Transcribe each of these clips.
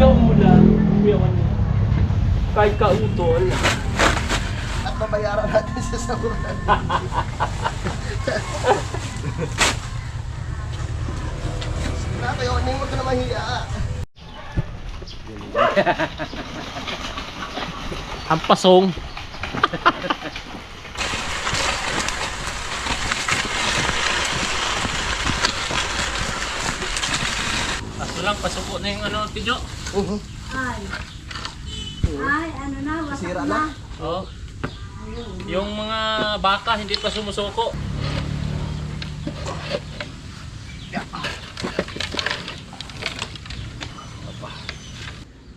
Sigaw mo lang. Kuyawan mo. Kahit kautol. At babayaran natin sa sabunan. Na kayo, hindi mo ka na mahiya. Ang pasong. Paso lang, pasuko na yung ano, Tidyo. Ay, ano na, wasak Sira na. na? Oh. Yung mga baka hindi pa sumusuko.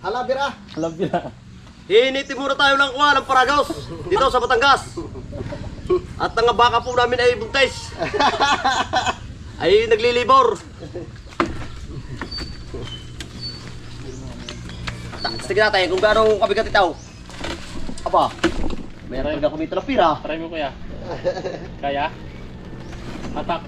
Hala, bira. Alam nila. Hinitin muna tayo ng kuha ng paragaos dito sa Batangas. At ang baka po namin ay buntis. Ay naglilibor. Sige natin kung gaano kabigat itaw. Aba, meron ka kumita ng pira. Try mo kuya. Kaya? Atak.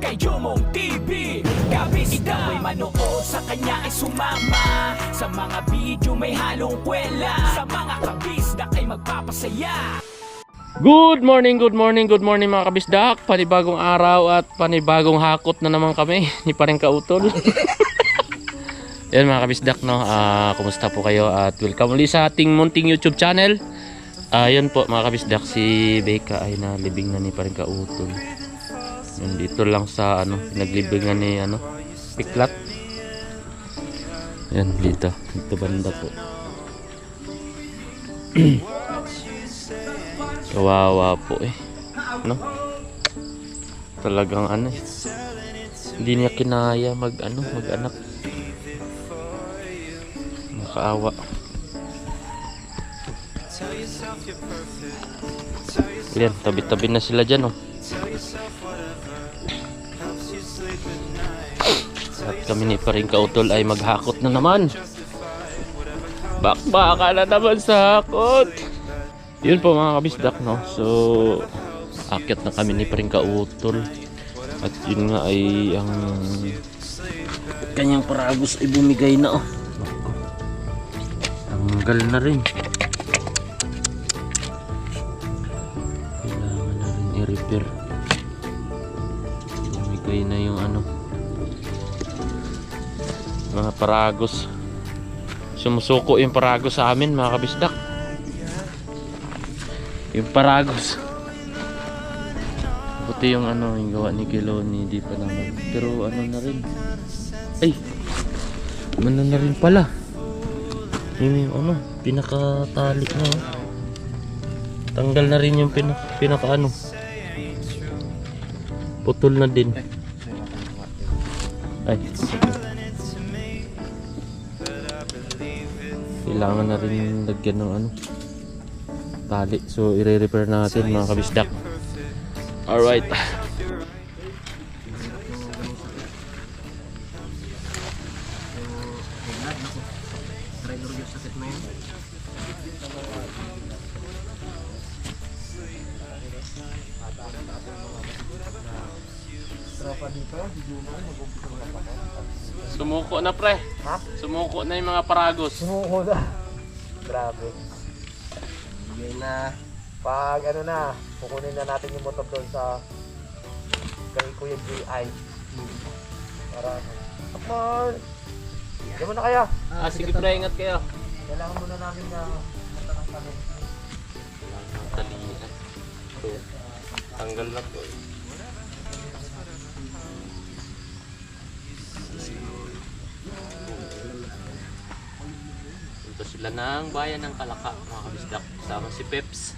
Kay Jomong TV, Gabis ikaw ay manood, sa kanya ay sumama. Sa mga video may halong kwela, sa mga kabisdak ay magpapasaya. Good morning mga kabisdak. Panibagong araw at panibagong hakot na naman kami ni Paring Kautol. Yan mga kabisdak, no? Kumusta po kayo at welcome ulit sa ating munting YouTube channel. Yun po mga kabisdak, si Becca ay nalibing na ni Paring Kautol. Yan, dito lang sa ano, naglibingan ni ano, Piklat. Yan dito banda po. Kawawa po eh, no? Talagang ano eh, hindi niya kinaya mag-anak. Nakaawa. Yan, tabi-tabi na sila dyan, oh. At kami ni Paring Kautol ay maghakot na naman. Bakbaka na naman sa hakot. Yun po mga kabisdak, no? So akyat na kami ni Paring Kautol. At yun nga ay ang kanyang paragos ay bumigay na, oh. Tanggal na rin. Kailangan na rin i-repair. Bumigay na yung ano, mga paragos. Sumusuko yung paragos sa amin mga kabisdak. Yung paragos. Buti yung ano, yung gawa ni Kiloni, di pa naman. Pero ano na rin. Ay! Ano na rin pala. Yung ano, pinakatali na. Tanggal na rin yung pinaka ano. Putol na din. Ay. Kailangan na rin lagyan ng ano, tali. So i-repair natin mga kabisdak. Alright. Sumuko na pre. Ha? Sumuko na yung mga paragos. Sumuko na. Grabe. Hindi na. Pag ano na, kukunin na natin yung motor doon sa kay Kuya G.I. Para come on! Diyan mo na kaya? Sige pre, ingat kayo. Kailangan muna namin na matanong kami. Talihan. Tanggal na po. Punta sila ng bayan ng Kalaka mga kabisdak. Kasama si Peps.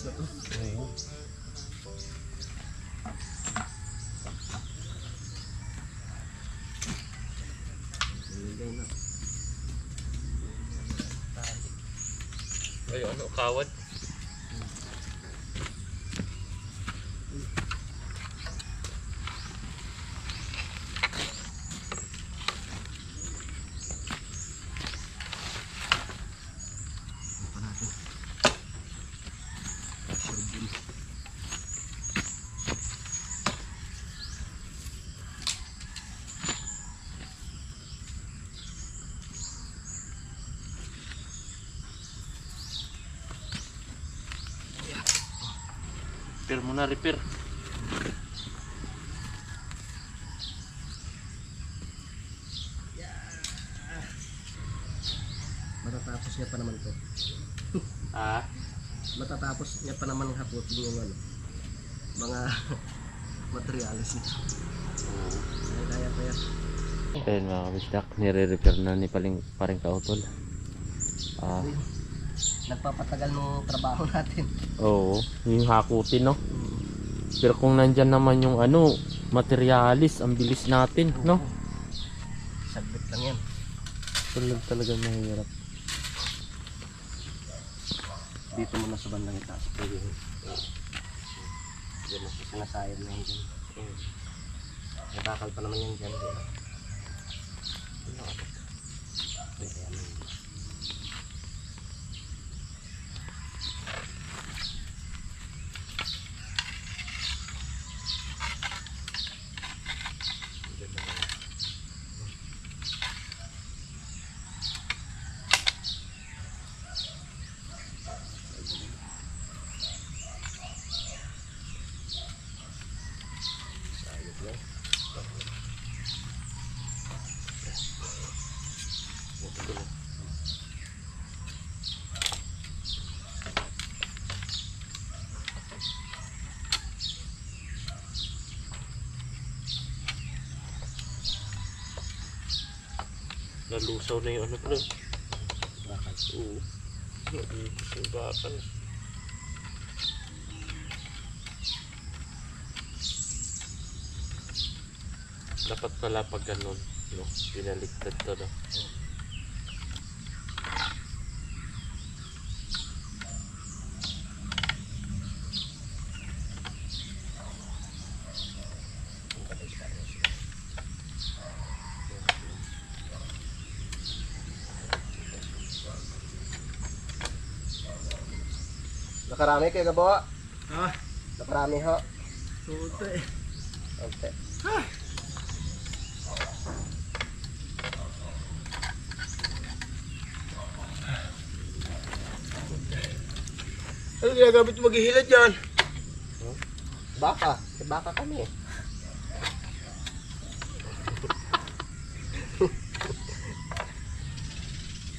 na to. Oo. Ilagay na. Ay, ano, kawad. Repair muna, repair. Matatapos niya pa naman to. Ah, Matatapos niya pa naman haputin yung ano, mga materials nito. Kaya pa yan. ayun mga kabisdak, nire-repair na ni paring kautol. Ah, Nagpapatagal ng trabaho natin. oo, yung hakutin, no? Pero kung nandyan naman yung ano, materialis, ang bilis natin, no? Saglit lang yan. Talaga mahirap. Dito muna sa bandang itaas. Pwede yun. Diyan na sinasayad na yun dyan. May bakal pa naman yan dyan. Pwede yan. Nalusaw na yung ano bro. Bakal. Oo. Nalusaw yung bakal. Dapat pala pag ganun, no? Pinaliktad to, no? Nakarami kayo gabawa? Ah, Nakarami ho? puta eh. Okay. Ano ginagamit mo maghihilad yan? Baka. Baka kami.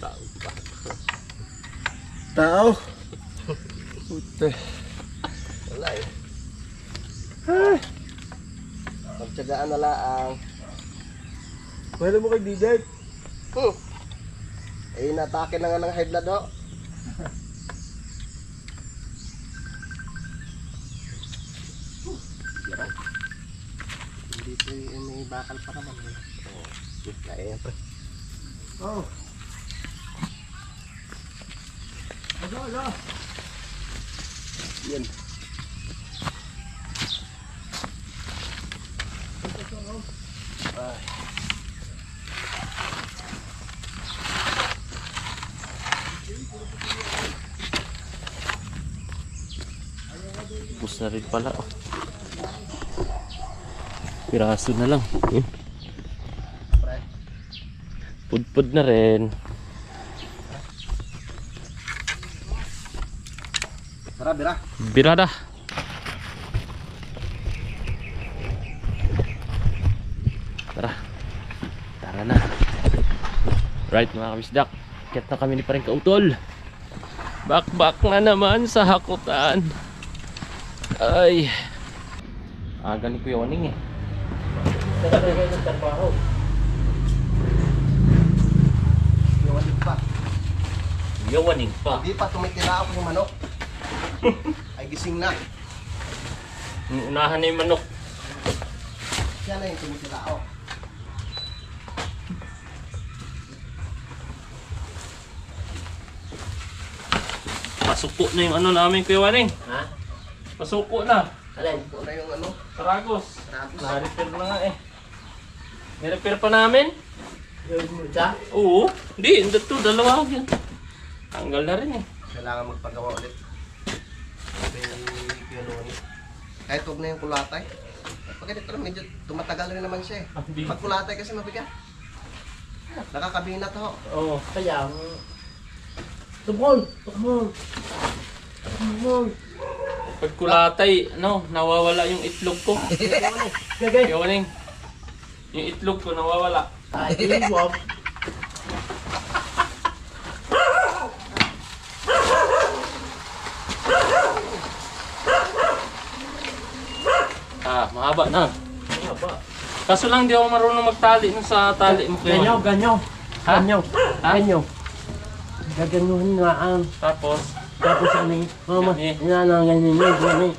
Tao pa. Tao. Puta. Wala eh. Pagtsagaan na lang. Mahal mo kay Diday. Eh, natake na nga ng high blood ho. Dito may bakal pa naman. Kaya pa. Oh. Ano? Yan. Bus na rin pala. Oh. Piraso na lang. Pudpud na rin. Tara, bira. Birada. Tara. Tara na. Right mga kabisdak. Kaya na kami ni paring kautol. Back na naman sa hakutan. Ay. Aga ni Kuya Waning eh. Nagkakaroon ng trabaho. Iwanin pa. Kuya Waning pa. Hindi pa tumitira ako yung manok. Ay gising na. Unahan na yung manok. Siya na yung tumitira ako. Pasuko na yung ano namin, Kuya Waring. Ha? Pasuko na. Alin? Ito na yung ano? Taragos. Tapos. Na-repair na nga eh. Ni-repair pa namin? Yung isa? Oo. Hindi, hindi to. Dalawa yan. Tanggal na rin eh. Kailangan magpagawa ulit. Kahit huwag na yung kulatay. Pag ganito lang, medyo tumatagal rin naman siya eh. Pag kulatay kasi mabigat. Nakakabinat ho. Oo. Kaya, tubol! Pag kulatay, ano, nawawala yung itlog ko. Gagay! Kuya Waring. Yung itlog ko nawawala. Ay, wag. Mahaba na. Kaso lang di ako marunong magtali nung sa tali mo. Kuya Waring. Ganyaw. Ha? Ganyaw. Ha? Ganyaw. Gaganuhin nga ang Tapos, tapos ano yung mama. Yan eh. Inanangan ninyo. Yan eh.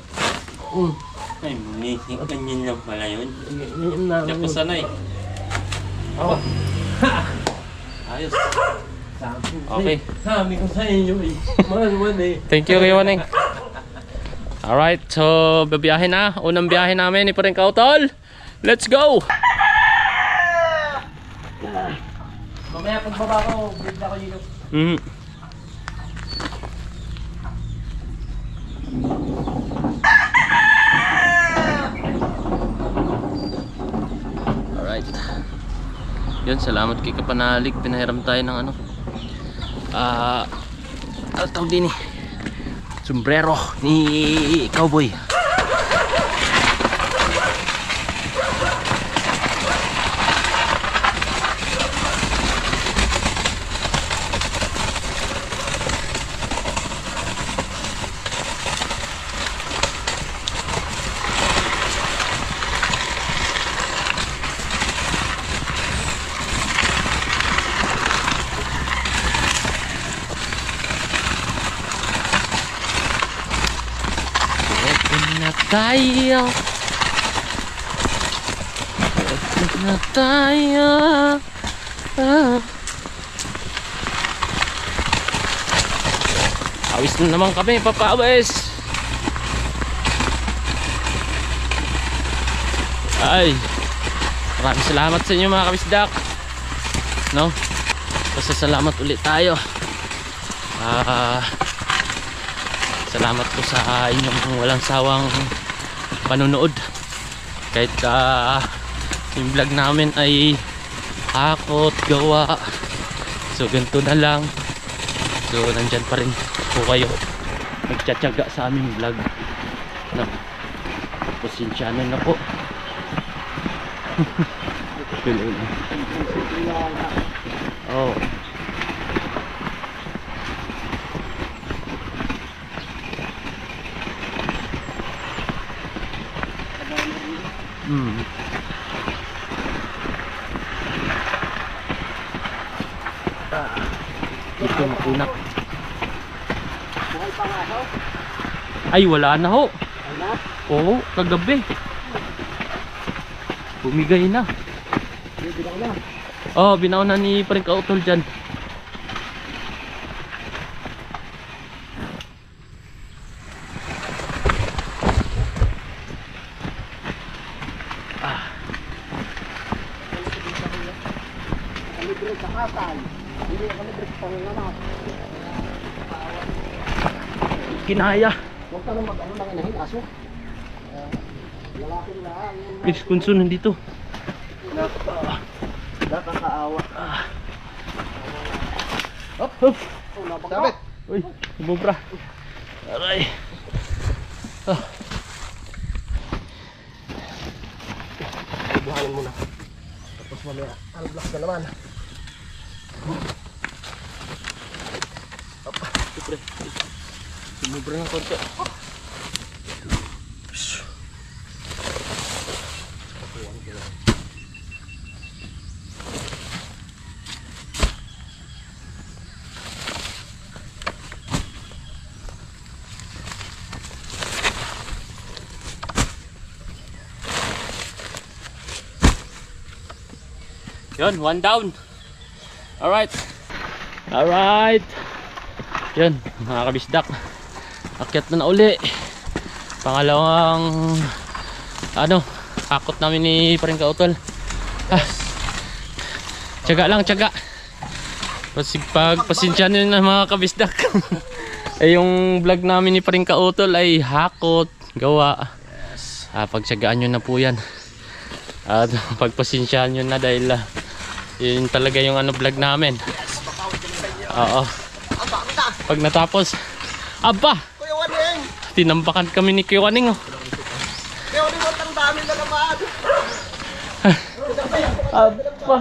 ay, munising ganyan lang pala yun. Yan na. Hindi ako sanay. Oh. Ayos. Okay. Sabi ko sa inyo eh. Man eh. Thank you, Kuya Waring. Alright, so babiyahe na. Unang biyahe namin ni Paring Kautol. Let's go! Mamaya pagbaba ko, bigla ko yun. Mm. Alright. Yun, salamat kay Kapanalig. Pinahiram tayo ng ano. Ano tawag din eh? Sombrero ni Cowboy. Tayo. Ito na tayo. Awis na naman kami, papawis. Ay, maraming salamat sa inyo mga kabisdak. No? Pasasalamat ulit tayo. Salamat po sa inyong walang sawang panonood. Kahit yung vlog namin ay hakot, gawa. So ganito na lang. So nandyan pa rin po kayo nagtsatsaga sa aming vlog. No. Pasensyanan na po. Oh. Ito makunak. Ay wala na ho. Oo, kagabi bumigay na. Oh, binaw na ni Paring Kautol dyan. Kinaya. Huwag ka nang mag-ano ng inahin, aso. Lalaki na. Piskunso nandito. Nakakaawa. Hop, hop. Sabit. Uy, bubra. Aray. Buhanin muna. Tapos mamaya, unblock na naman. Siyempre. Sumubra ng konti. Yun, one down. Alright. Alright. Yun, mga kabisdak. Akyat na uli. Pangalawang hakot namin ni Paring Kautol. Tiyaga lang, tiyaga. Pagpasensya nyo na mga kabisdak. Yung vlog namin ni Paring Kautol ay hakot, gawa. Pagtiyagaan nyo na po yan. At pagpasensyahan nyo na dahil yun talaga yung vlog namin. Oo. Pag natapos, aba! Kuya Waning! Tinambakan kami ni Kuya Waning. Kuya Waning, ang dami na naman! Aba.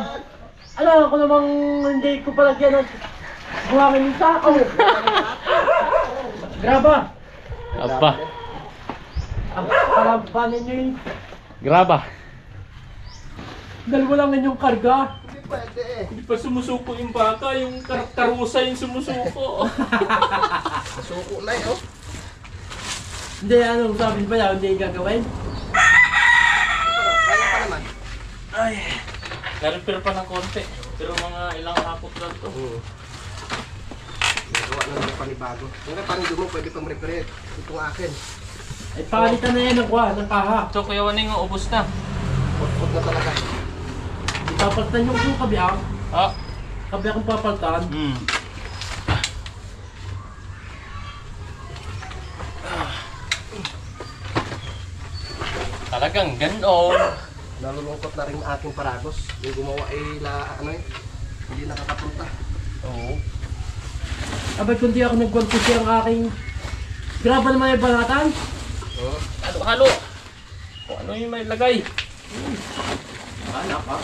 Alam ko namang hindi ko palagyan ng buhangin yung sako. Graba. Aba. Kalabanin nyo yung Graba. dalawa lang inyong karga. Hindi pwede eh. Hindi pa sumusuko yung baka, yung karusa yung sumusuko. Masuko na eh, oh. Hindi, anong sabi ba yan? Hindi gagawin? Kaya pa naman. Ay. Narepair pa ng konti. Pero mga ilang hakot lang to. Nagawa na naman panibago. Ngayon, parang doon mo pwede pang repair. Itong akin. Ay, palitan na yan ng kaha. So Kuya Waning, ubos na. Put na talaga. Papalitan yung kabiyak. Ah. Kabiyak ang papalitan. Talagang ganon. Nalulungkot na rin aking paragos. Yung gumawa ay hindi nakakapunta. Oo. Abay, kundi ako nagwagpusi ang aking... Graba naman yung balatan. Oh. Halo-halo. Kung ano yung may lagay. Anak ha?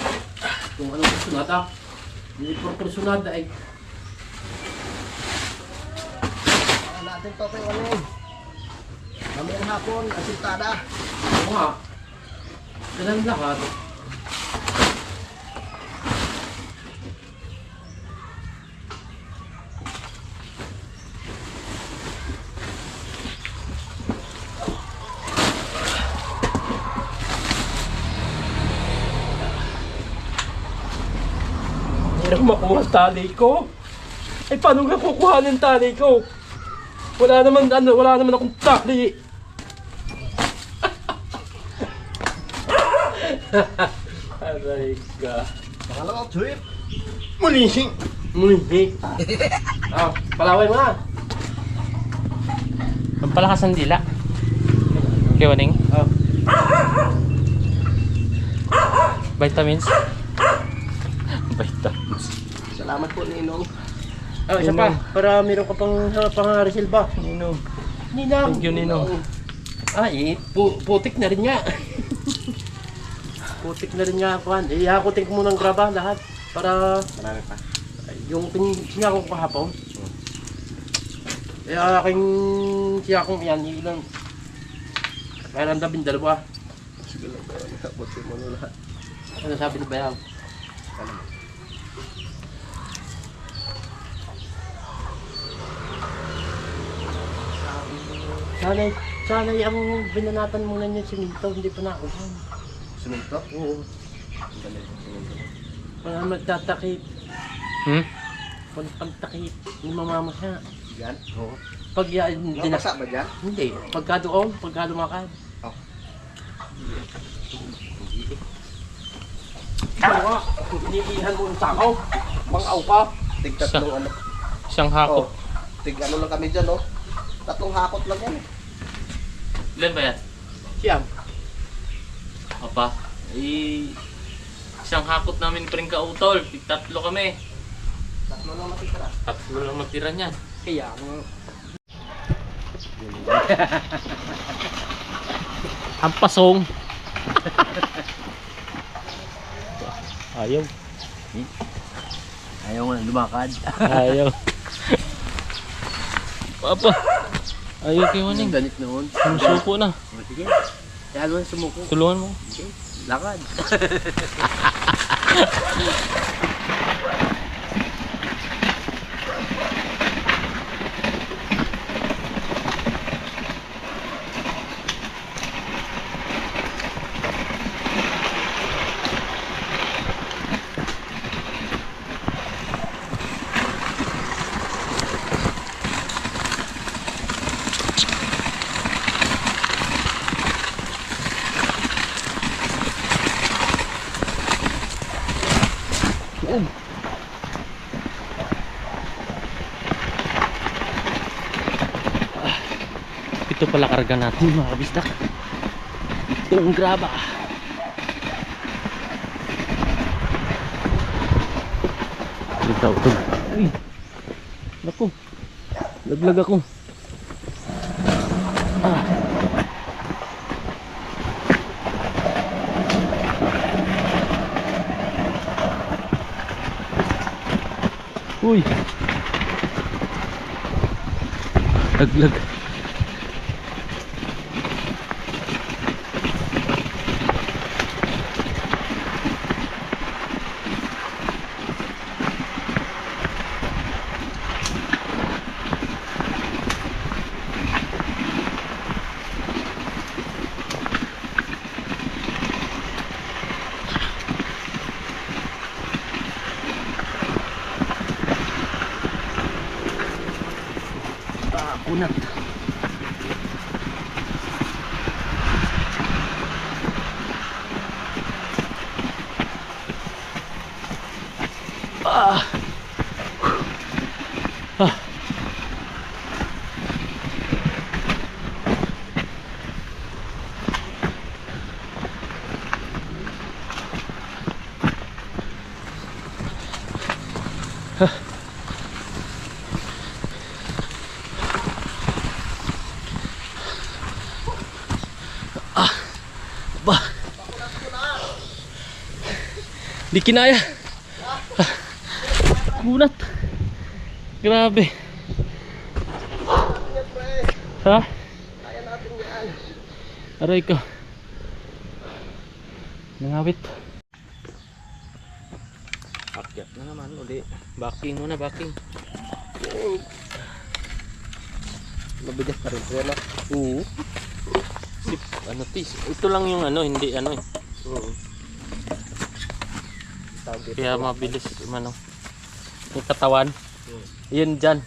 Kung anong kursunada. Hindi po kursunada ay... Natin to Kuya Waning. Mamayang hapon, asintada. Oo nga. Ganang lahat. Hirap makuha ang tali ko. Ay, paano nga kukuha ng tali ko? Wala naman akong tali. Aray ka. Pangalawang trip. Muli. Palaway mo na. Pampalakas ang dila. Kuya Waning. Vitamins. Vitamins. Salamat po, Ninong. Isa pa. Para meron ka pang resil ba? Ninong. Ninang. Thank you, Ninong. Ay, putik na rin nga. Putik na rin nga ako. Ihakutin ko muna ng graba lahat. Para Marami pa. yung siya ko kahapon. Aking siya kong yan. Ilang. Kailan dabing dalawa. Sige lang po. Buti mo na lahat. Ano sabi ni Bayaw? Sanay ang binanatan muna niya siminto, hindi pa nakuha. Suminto? Oo. Para magtatakip, pagtakip, yung mamama siya. Yan? Oo. Pag Nabasa ba dyan? hindi, pagka doon, pagka lumakad. Oh. Ikaw nga, iniihan mo ng takaw, mang-aw pa. Tig tatlong ano. Isang hakot. Oh. Tig ano lang kami dyan, oh. Tatlong hakot lang yan. Ilan ba yan? Siyam. Apa? Isang hakot namin Paring Kautol. Tatlo kami. Tatlo lang matitira. Tatlo lang magtira niyan. Kaya nga. Ang pasong. Ayaw. Ayaw nga lumakad. Ayaw. Apa? Ayaw kay Waning. Ganit noon. Sumusuko na. Sige. Kaya naman sumuko. Tulungan mo. Okay. Lakad. Ito pala karga natin mga kabisdak. Itong graba. Ito. Ay. Naku. Laglag ako. Ah. Uy. Laglag. Kunat. Ah. Ah. Ba. Di kinaya. Kunat. Grabe. Ha? Kaya natin yan. Aray ko. Nangawit. Akyat na naman uli. Backing muna, backing. Mabigas na rin. Yan, Oo. Sip, ano tis? Ito lang yung ano, hindi ano eh. Kaya mabilis ano. Yung katawan. Yun dyan.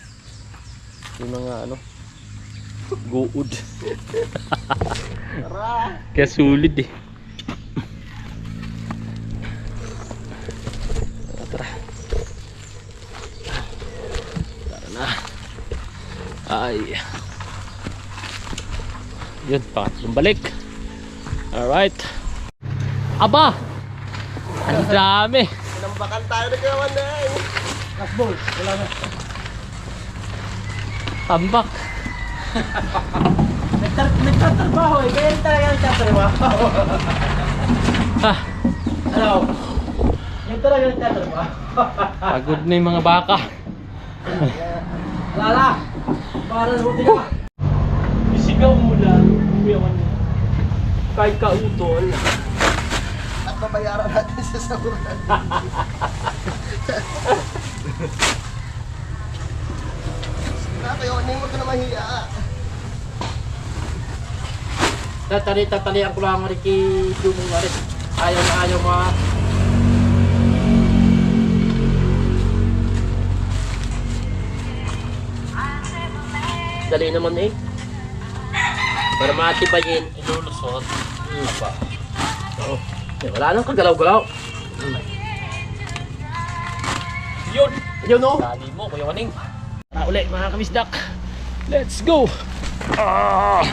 Yung mga ano. Guud. Kaya sulit eh. Tara. Tara na. Ay. Yun, pangatlong balik. Alright. Aba! Ang dami. Pinambakan tayo na kawan na eh. Lastball. Wala na. Tambak. Nagtatrabaho eh. Kaya talaga nagtatrabaho. Ha, Ano? Yung talaga nagtatrabaho. pagod na yung mga baka. Lala! Para nabuti ka. Isigaw mo lang. Kahit kautol. At babayaran natin sa sahuran. Kayo, hindi mo ka na mahiya. Tatali-tatalian ko lang Ricky Dumong nga rin. Ayaw na ayaw mo. Dali naman eh. Para matibayin. Ilulusot. Oo. Wala nang kagalaw-galaw. Yun. Yun no? Dali mo, Kuya Waning. Tara uli mga kamisdak. Let's go. Ah.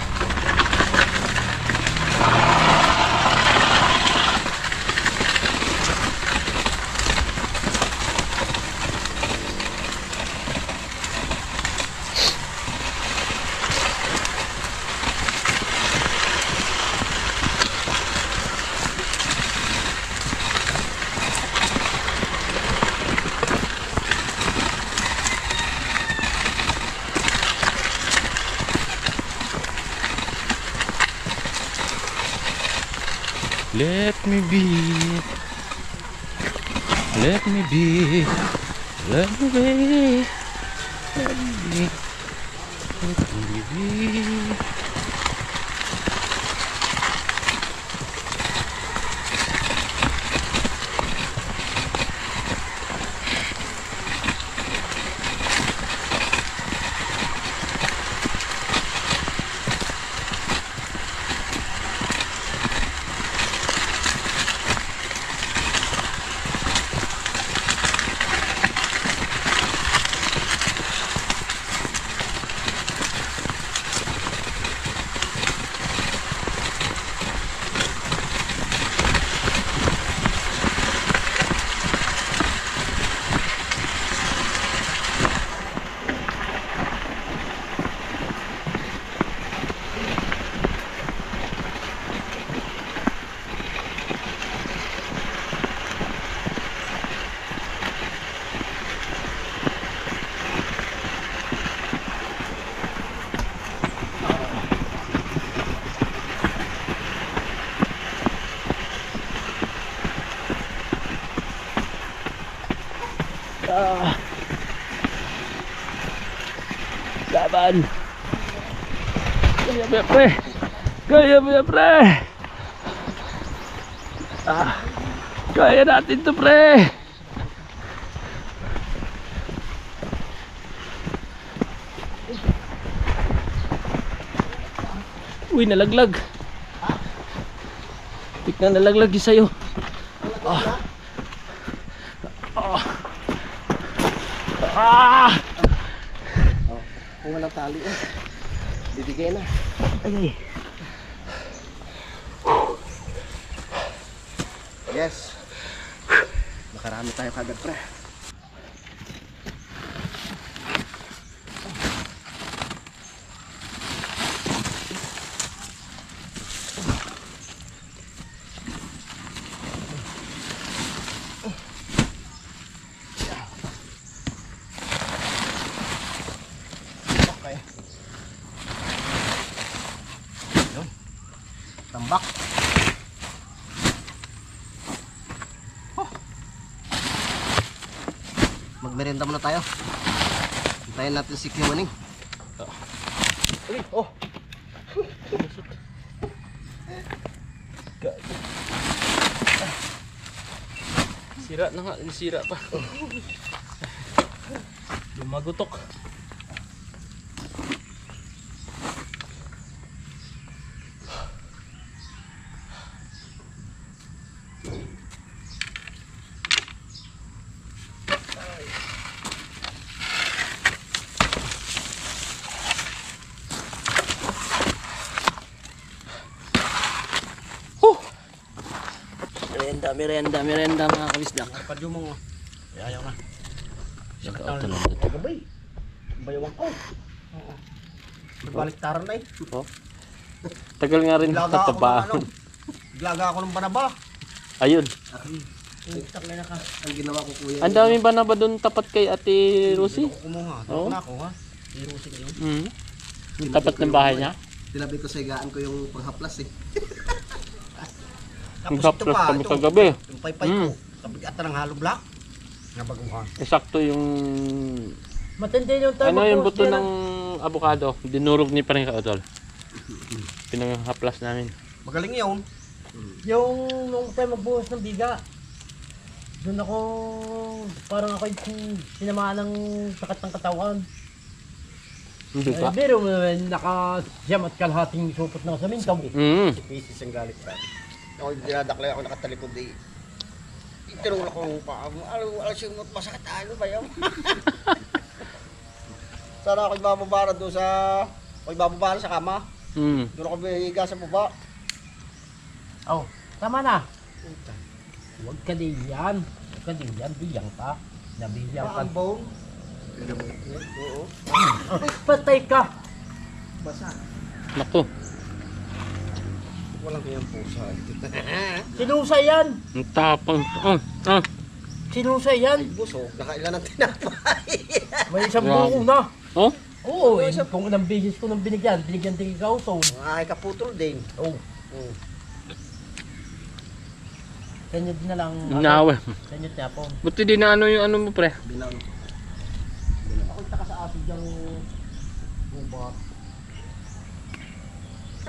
Let me be. Let me be. Let me be. Let me be. Let me be. Laban. Kaya ba pre? Kaya ba pre? Kaya natin to pre. Uy, nalaglag. Tignan, nalaglag yung sa'yo. Kung walang tali bibigay na. Ay. Yes. Nakarami tayo kagad pre. Okay. Yun. Tambak. Magmerenda muna tayo. Hintayin natin si Kiwaning. Uy, oh. Sira na nga, sira pa. Lumagutok. Merenda mga kabisdak. Padyo mo. Ayaw na. Saka auto lang dito. Gabay. Bayawang ko. Baliktaran na eh. Oh. Tagal nga rin Glaga ako ng tataba. ano. Glaga ako ng banaba. Ayun. Ang ginawa ko kuya. Ang dami ba na ba doon tapat kay Ate Rosie? Kumuha. Oo. Tapos na ako ha. Irusin ko yun. Hmm. Tapat ng bahay niya? Tinabi ko sa higaan ko yung panghaplas eh. Ang haplas kami kagabi. Yung paypay ko. Sabi ata ng hollow block. Nabaguhan. Eksakto yung... Matindi yung Ano yung buto ng avocado? Dinurog ni Paring Kautol. Pinanghaplas namin. Magaling yun. Yung nung tayo magbuhos ng biga, doon ako, parang ako yung sinamaan ng sakit ng katawan. Hindi ka? Pero naka-jam at kalahating supot na sa mintaw. Hmm. Pieces ang galit pa. Ako dinadaklay ako nakatalikod eh. Itinulak ko ang paa mo. Alas yung masakit ano ba yun? Sana ako'y bababara doon sa... Ako'y bababara sa kama. Hmm. Doon ako bihiga sa baba. Oh, tama na. Huwag ka din yan. Huwag ka din yan. Biyang ka. Nabiyang ka. Ang bone. Oo. Patay ka. Basa. Naku. Walang kayang pusa. Sinusay yan. Ang tapang. Sinusay yan. Busog. Nakailan ng tinapay. May isang Grabe. buko na. Oh? Oo, kung ilang beses ko nang binigyan din ikaw to. Ay, kaputol din. Oh, kanya din na lang. Nawe. Kanya tapon. Buti di na ano yung ano mo pre. Bilang. Ako'y taka sa asin diyang bubat.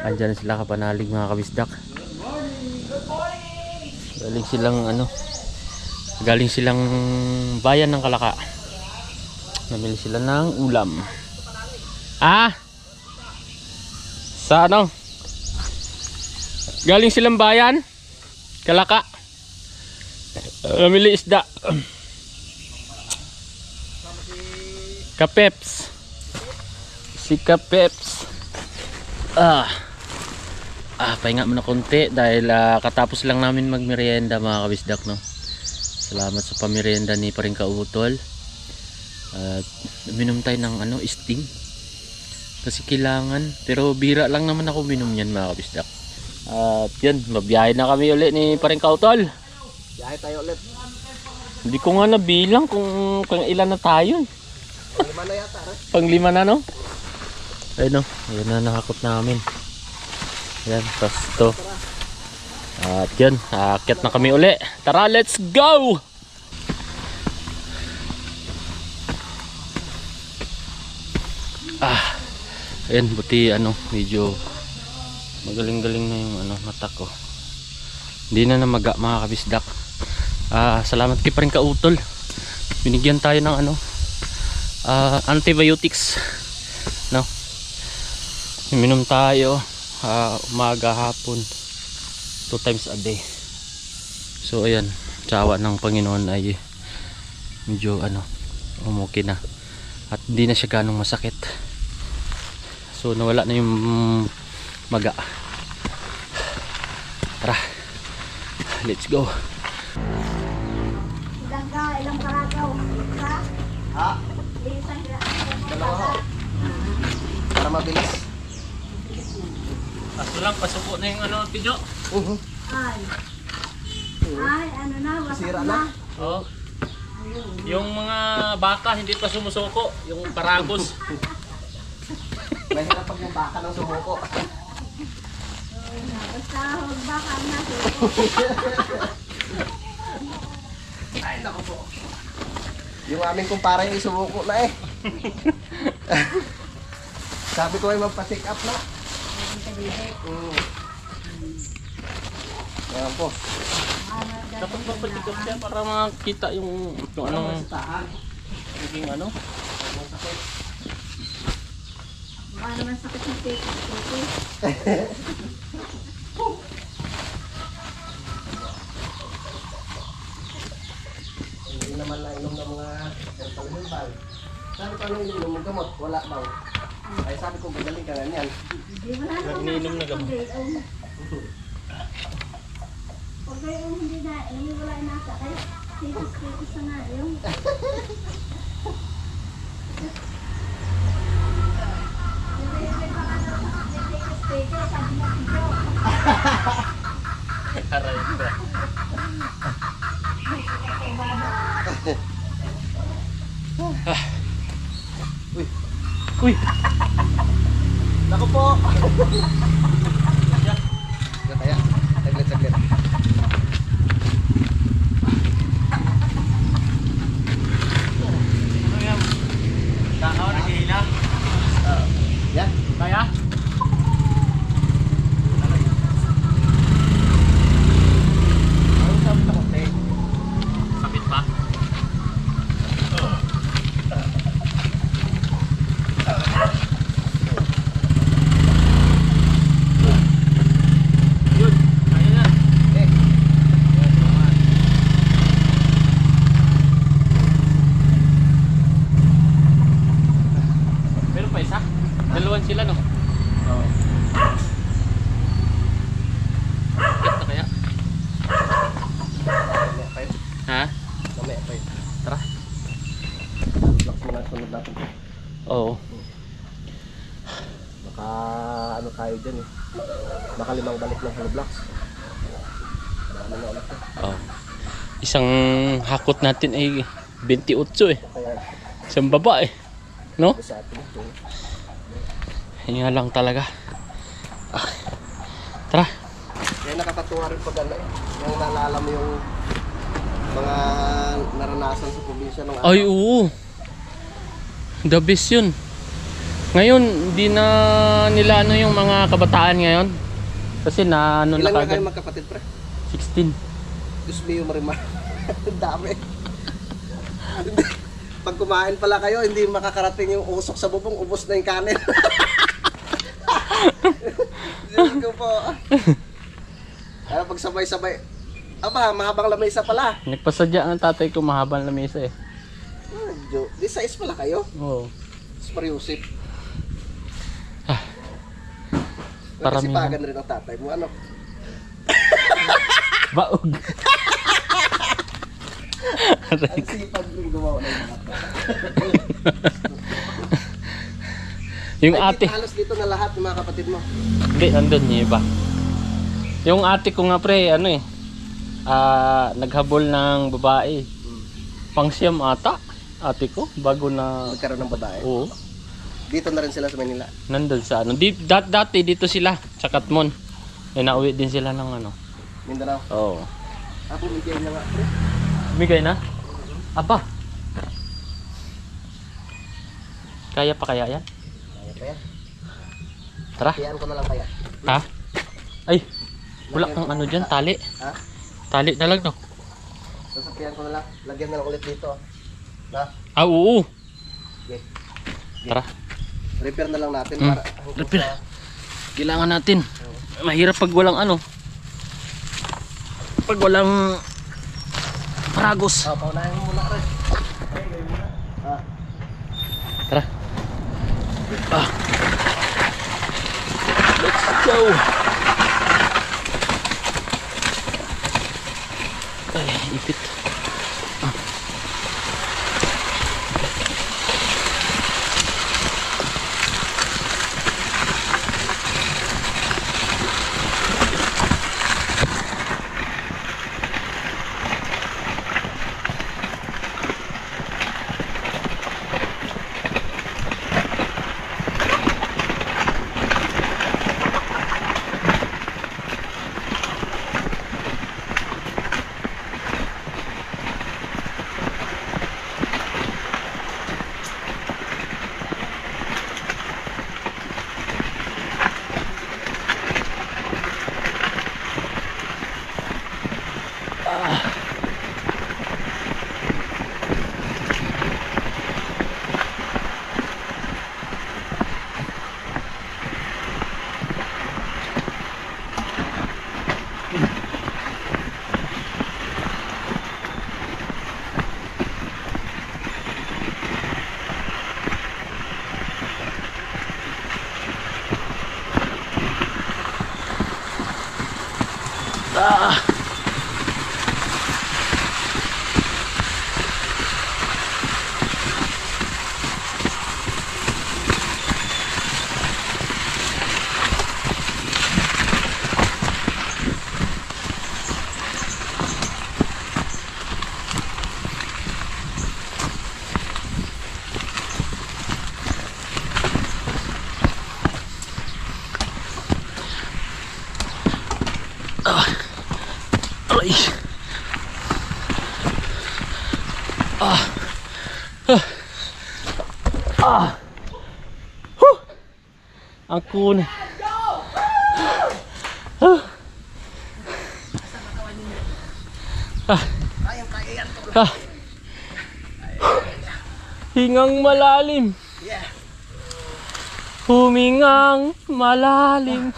Andyan sila kapanalig mga kabisdak. Galing silang ano. Galing silang bayan ng Kalaka. Namili sila ng ulam. Sa ano? Galing silang bayan Kalaka. Namili isda. Kapeps. Si Kapeps. Pahinga muna konti dahil katapos lang namin magmerienda mga kabisdak, no. Salamat sa pamerienda ni Paring Kautol. At minom tayo ng ano, sting. Kasi kailangan, pero bira lang naman ako minom yan mga kabisdak. At yun, mabiyahe na kami ulit ni Paring Kautol. Biyahe tayo ulit. Hindi ko nga nabilang kung ilan na tayo. Lima na yata. Pang-5 na, no? Ayun, no. Ayun na nakakot namin. Yan, tapos to. At yun, aakyat na kami uli. Tara, let's go! Ayan, buti medyo magaling-galing na yung mata ko. Hindi na namaga mga kabisdak. Salamat kay Paring Kautol. Binigyan tayo ng antibiotics. No? Minom tayo umaga, hapon, 2 times a day. So ayan, tsawa ng Panginoon ay medyo umuki na. At hindi na siya ganong masakit. So nawala na yung maga. Tara, let's go. Ilang karagaw. Isa? Ha? Isang Dalawa ho. Para mabilis. Kaso lang, pasuko na yung Tidyo. Ay. Ay, ano na, wasak Sira na. na. Oh. Yung mga baka hindi pa sumusuko, yung paragos. Mahirap pag yung baka ng sumuko. Basta huwag baka na. Ay, naku po. Yung aming kumpara yung sumuko na eh. Sabi ko ay magpa-check up na. Ayan po. Dapat magpatikap siya para makita yung anong naging Baka naman sakit ng tete. Hindi naman nainom ng mga herbal. Sabi ko anong ininom ng gamot? Wala daw. Ay sabi ko magaling ka na niyan. Hindi mo na Nag-ininom na gamot. Huwag kayong hindi na, wala na sakit. Titis na nga yung. Uy! Naku po! Kaya, saglit. Takaw, naghihila. Yan. Kaya? Ang sabi ko kasi, Sakit pa? Yun, kaya na. eh, Meron pa isa? Dalawan sila, no? Oo. Sakit na kaya? mamaya pa yun. Ha? Mamaya pa yun. Tara. Blocks mo na sunod natin. Oo. Baka ano tayo dyan eh. Baka 5 balik ng hollow blocks. Marami na ulit eh. Oh. Isang hakot natin ay 28 eh. Kaya, Isang baba eh. No? sa atin ito. Hinga lang talaga. Tara. Kaya nakakatuwa rin pag yung naalala mo yung mga naranasan sa probinsya nung Ay, oo. The best yun. Ngayon, hindi na nila yung mga kabataan ngayon. Kasi na Ilan na na kagad. kayo magkapatid pre? 16. Diyos mio marimar. Ang dami. Pag kumain pala kayo, hindi makakarating yung usok sa bubong, ubos na yung kanin. Diyos ko po. Kaya pag sabay-sabay, aba, mahabang lamesa pala. Nagpasadya ang tatay ko mahabang lamesa eh. Di size pala kayo. Oo. Super Yusip. Parami Sipagan rin ang tatay mo. Ano? Baog. Ang sipag rin gumawa ng mga Yung Ay, ate. halos dito na lahat ng mga kapatid mo. Hindi, nandun yung iba. Yung ate ko nga pre, naghabol ng babae. Pangsiyam ata, ate ko, bago na... Magkaroon ng babae. Oo, Dito na rin sila sa Manila. nandun sa dati dito sila, sa Katmon. Nauwi din sila ng Mindanao. Oo. Ako bigyan niya nga. Pre. Bigay na? Aba. Kaya pa kaya yan? kaya. Tara. Kayaan ko na lang kaya. Ha? Ay, wala kang ano dyan, tali. Ha? Tali na lang, no? Sasakyan ko na lang. Lagyan na lang ulit dito. Na? Ah, oo. Okay. Tara. Repair na lang natin Hmm. para Repair. Kailangan natin. Mahirap pag walang ano. Pag walang paragos. Paunahin mo muna rin. Tara. Ah. Let's go. Ay, ipit. Ah. Aray. Ah. Ah. Ah. Huh. Ang kun. Ah. Ah. Ah. Hingang malalim. Humingang malalim.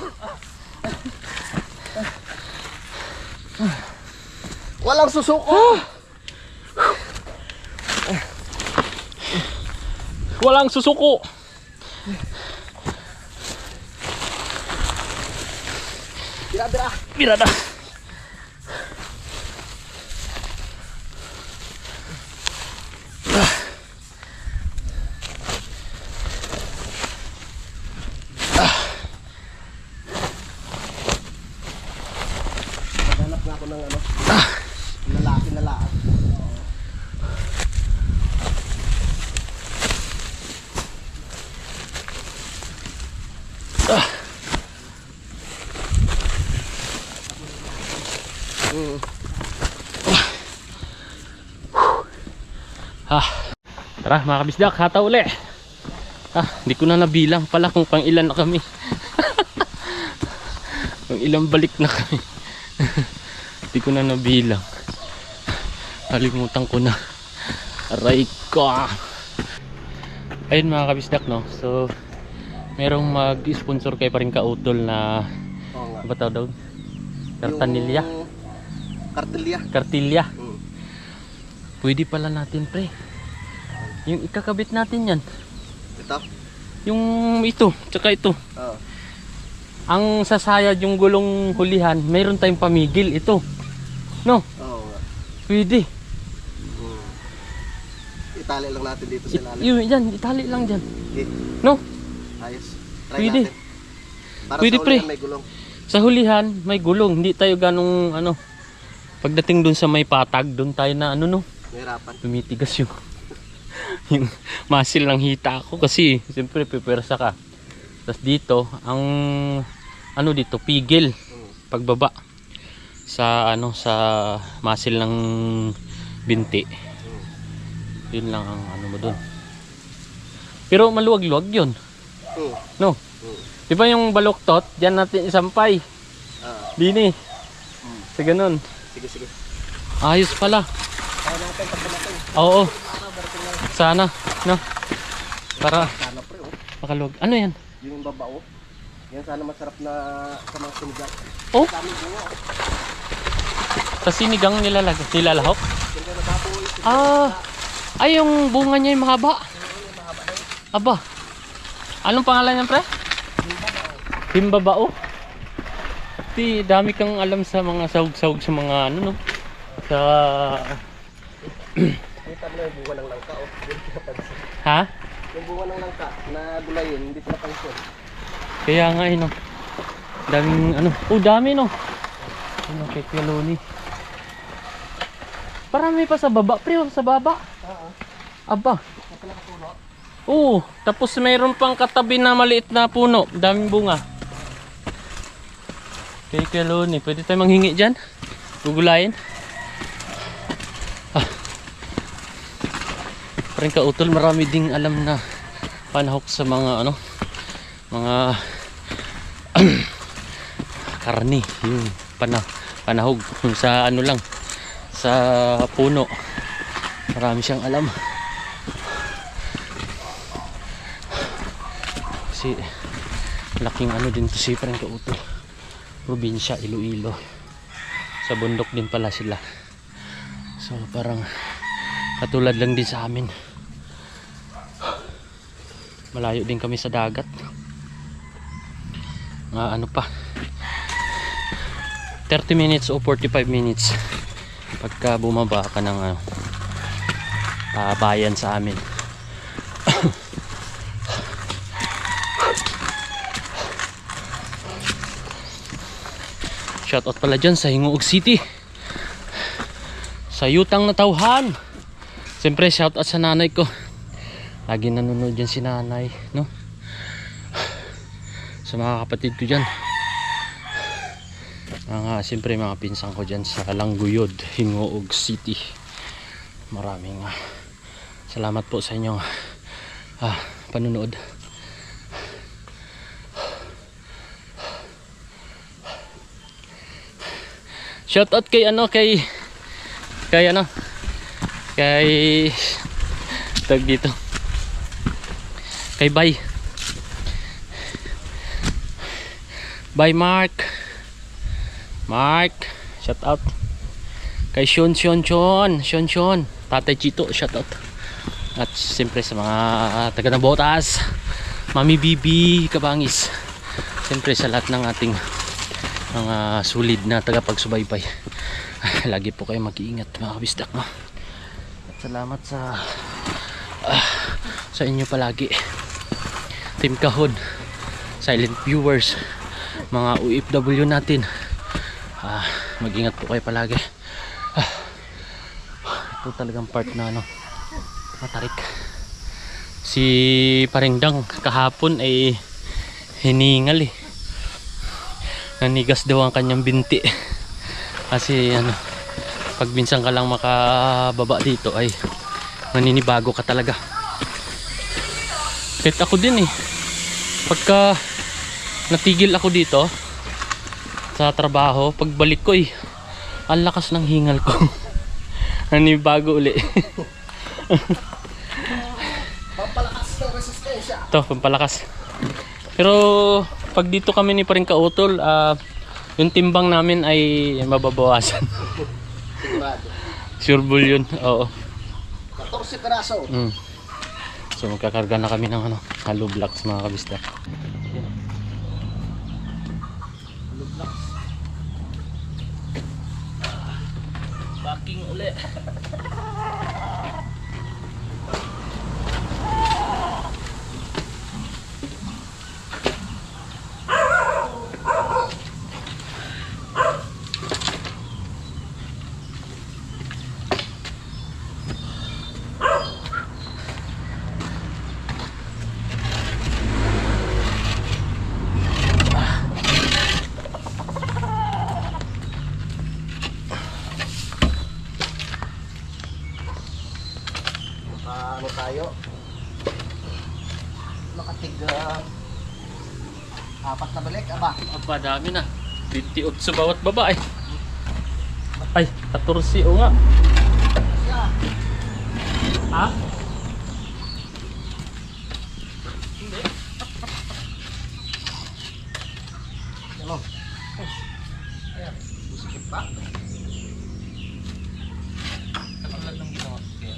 Walang susuko. Walang susuko. Bira-bira. Birada. Hanap nga ako ng ano. Lalaki na lahat. Tara mga kabisdak, hata uli. Hindi ko na nabilang pala kung pang ilan na kami. Pang ilang balik na kami. Hindi ko na nabilang. Kalimutan ko na. Aray ko. Ayun mga kabisdak, no. So merong mag-sponsor kay Paring Kautol na Oo nga. ano ba tawag daw? Kartanilya. Yung Kartilya. Kartilya. Mm. Pwede pala natin, pre. Yung ikakabit natin yan. Ito? Yung ito, tsaka ito. Oo. Ang sasayad yung gulong hulihan, mayroon tayong pamigil ito. No? Oo nga. Pwede. Itali lang natin dito sa ilalim. Yun, yan, itali lang dyan. Okay. No? Ayos. Try Pwede. natin. Para Pwede, sa pre. ulihan may gulong. Sa hulihan, may gulong. Hindi tayo ganong ano. Pagdating dun sa may patag, dun tayo na ano no. Mahirapan. Tumitigas yung yung muscle ng hita ko kasi siyempre pipersa ka. Tapos dito, ang ano dito, pigil. Pagbaba sa ano sa muscle ng binti. Yun lang ang ano mo dun. Pero maluwag-luwag yun. No? Di ba yung baluktot, dyan natin isampay. Dini. Sa ganun. Sige. Ayos pala. Kaya natin, tapos natin. Oo. Sana. No? Para Sana pre, oh. makaluwag. Ano yan? Yung babao. Yan sana masarap na sa mga sinigang. Oh? Dami bunga. Sa sinigang nilalahok? Hindi na baboy. Ay yung bunga niya yung mahaba. Aba. Anong pangalan niyan, pre? Himbabao. Di dami kang alam sa mga sahog-sahog sa mga ano no. Sa Kita mo yung bunga ng langka, oh. Hindi napansin. ha? Yung bunga ng langka na gulayin, hindi ko napansin. Kaya nga no. Daming ano. Oh, dami no. Ano kay Pialoni. Parang may pa sa baba, pre, oh, sa baba. Aba. Oo, tapos mayroon pang katabi na maliit na puno. Daming bunga. Kay Pialoni, pwede tayo manghingi dyan? Gugulayin. Parang kautol, marami ding alam na panahok sa mga ano, mga karni, yung panahog, yung sa ano lang, sa puno. Marami siyang alam. Kasi laking ano din to si parang kautol. Probinsya, Iloilo. Sa bundok din pala sila. So parang katulad lang din sa amin. Malayo din kami sa dagat. Ano pa 30 minutes o 45 minutes pagka bumaba ka ng bayan sa amin. Shoutout pala dyan sa Hingoog City, sa Yutang na Tauhan. Siyempre shoutout sa nanay ko, lagi nanonood dyan si nanay, no? Sa mga kapatid ko dyan, siyempre mga pinsang ko dyan sa Langguyod, Hingoog City. Maraming salamat po sa inyong panunood. Shoutout kay tag dito, kay Bye Mark, shoutout kay Shon, Tatay Chito, shoutout. At siyempre sa mga taga ng Botas, Mami Bibi, Kabangis, siyempre sa lahat ng ating mga solid na tagapagsubaybay. Lagi po kayo mag-iingat mga kabisdak, no? At salamat sa inyo palagi, Team Kahod, silent viewers, mga OFW natin. Mag-ingat po kayo palagi. Ito talagang part na matarik. Si Parengdang kahapon ay hiningal nanigas daw ang kanyang binti. Kasi pag minsan ka lang makababa dito ay maninibago ka talaga. Kahit ako din pagka natigil ako dito sa trabaho, pagbalik ko ang lakas ng hingal ko. Nanibago uli. Pampalakas ng resistensya. Ito, pampalakas. Pero pag dito kami ni Paring Kautol, yung timbang namin ay mababawasan. Sigurado. Sureball yun, oo. 14 peraso. So magkakarga na kami ng hollow blocks mga kabisdak. Backing uli. Tayo. Makatiga Apat na balik, aba. Aba, dami na. 28 bawat babae. Ay, 14 o nga. Siya. Ha? Ano? Ayan, busikip pa. Katulad ng ginawa ko kaya.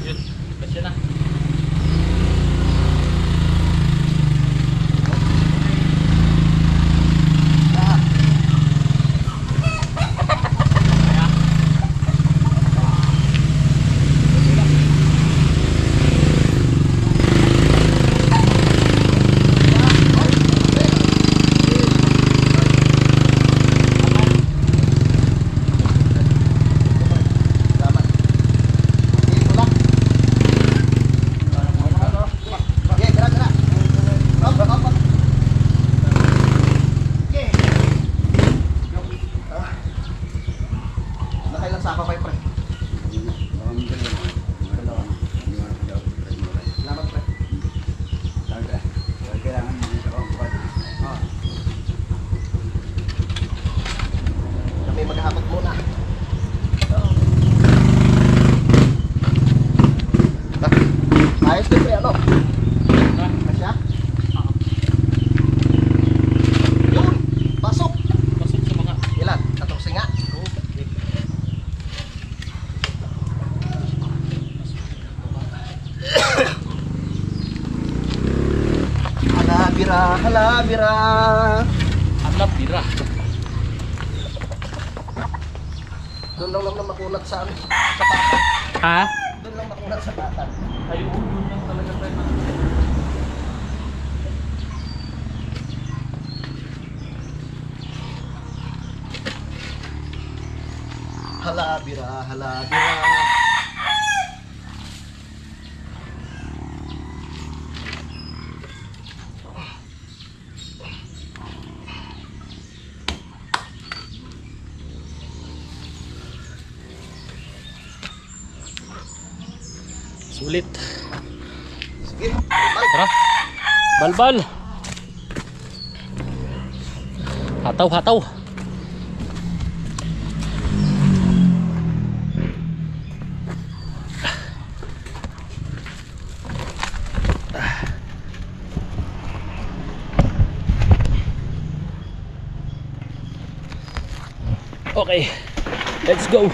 Yun, kasi na. Salamat. Hindi ko lang. Okay, tara. Hop, hop, hop. Okay. Nakailang saka pa pre? Salamat pre. Kami maghahakot muna. Ayos din pre, ano? Kasya? Yun! Pasok! Pasok sa mga. Ilan? 14 nga? Halabira, halabira. Alap, bira. Doon lang naman makunat sa ano, sa patan. Ha? Doon lang makunat sa patan. Ayun, yun lang talaga tayo. Halabira, halabira. Sulit. Sige, bal. Tara. Balbal. Hataw, hataw. Okay. Let's go.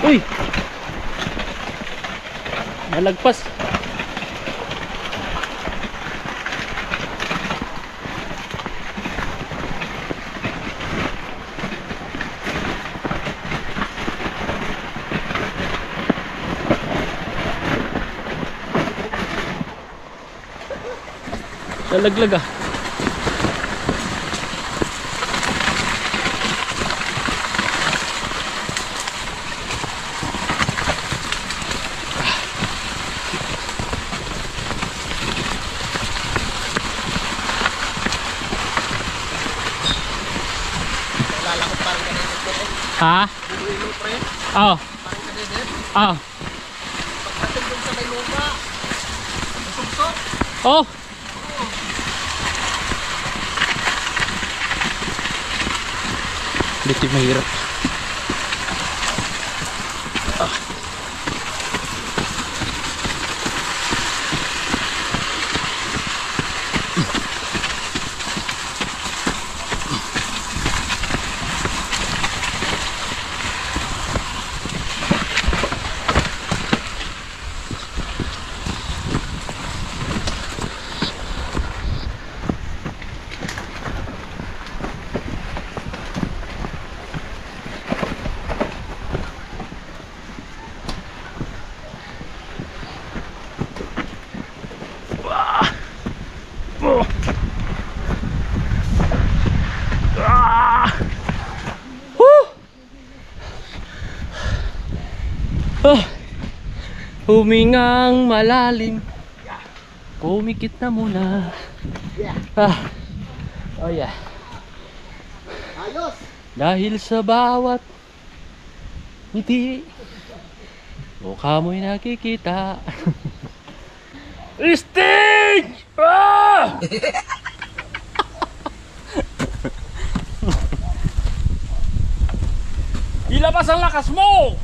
Uy! Nalagpas. Nalaglag ah. Lalakot parang kanina po. Ha? Bubuilo pre. Oh. Parang kanina. Oh. Pagdating dun sa may lupa. Nasugsok. Oh. Dito mahirap. Humingang malalim. Pumikit na muna. Oh yeah. Ayos! Dahil sa bawat ngiti, mukha mo'y nakikita. Sting! Ah! Ilabas ang lakas mo!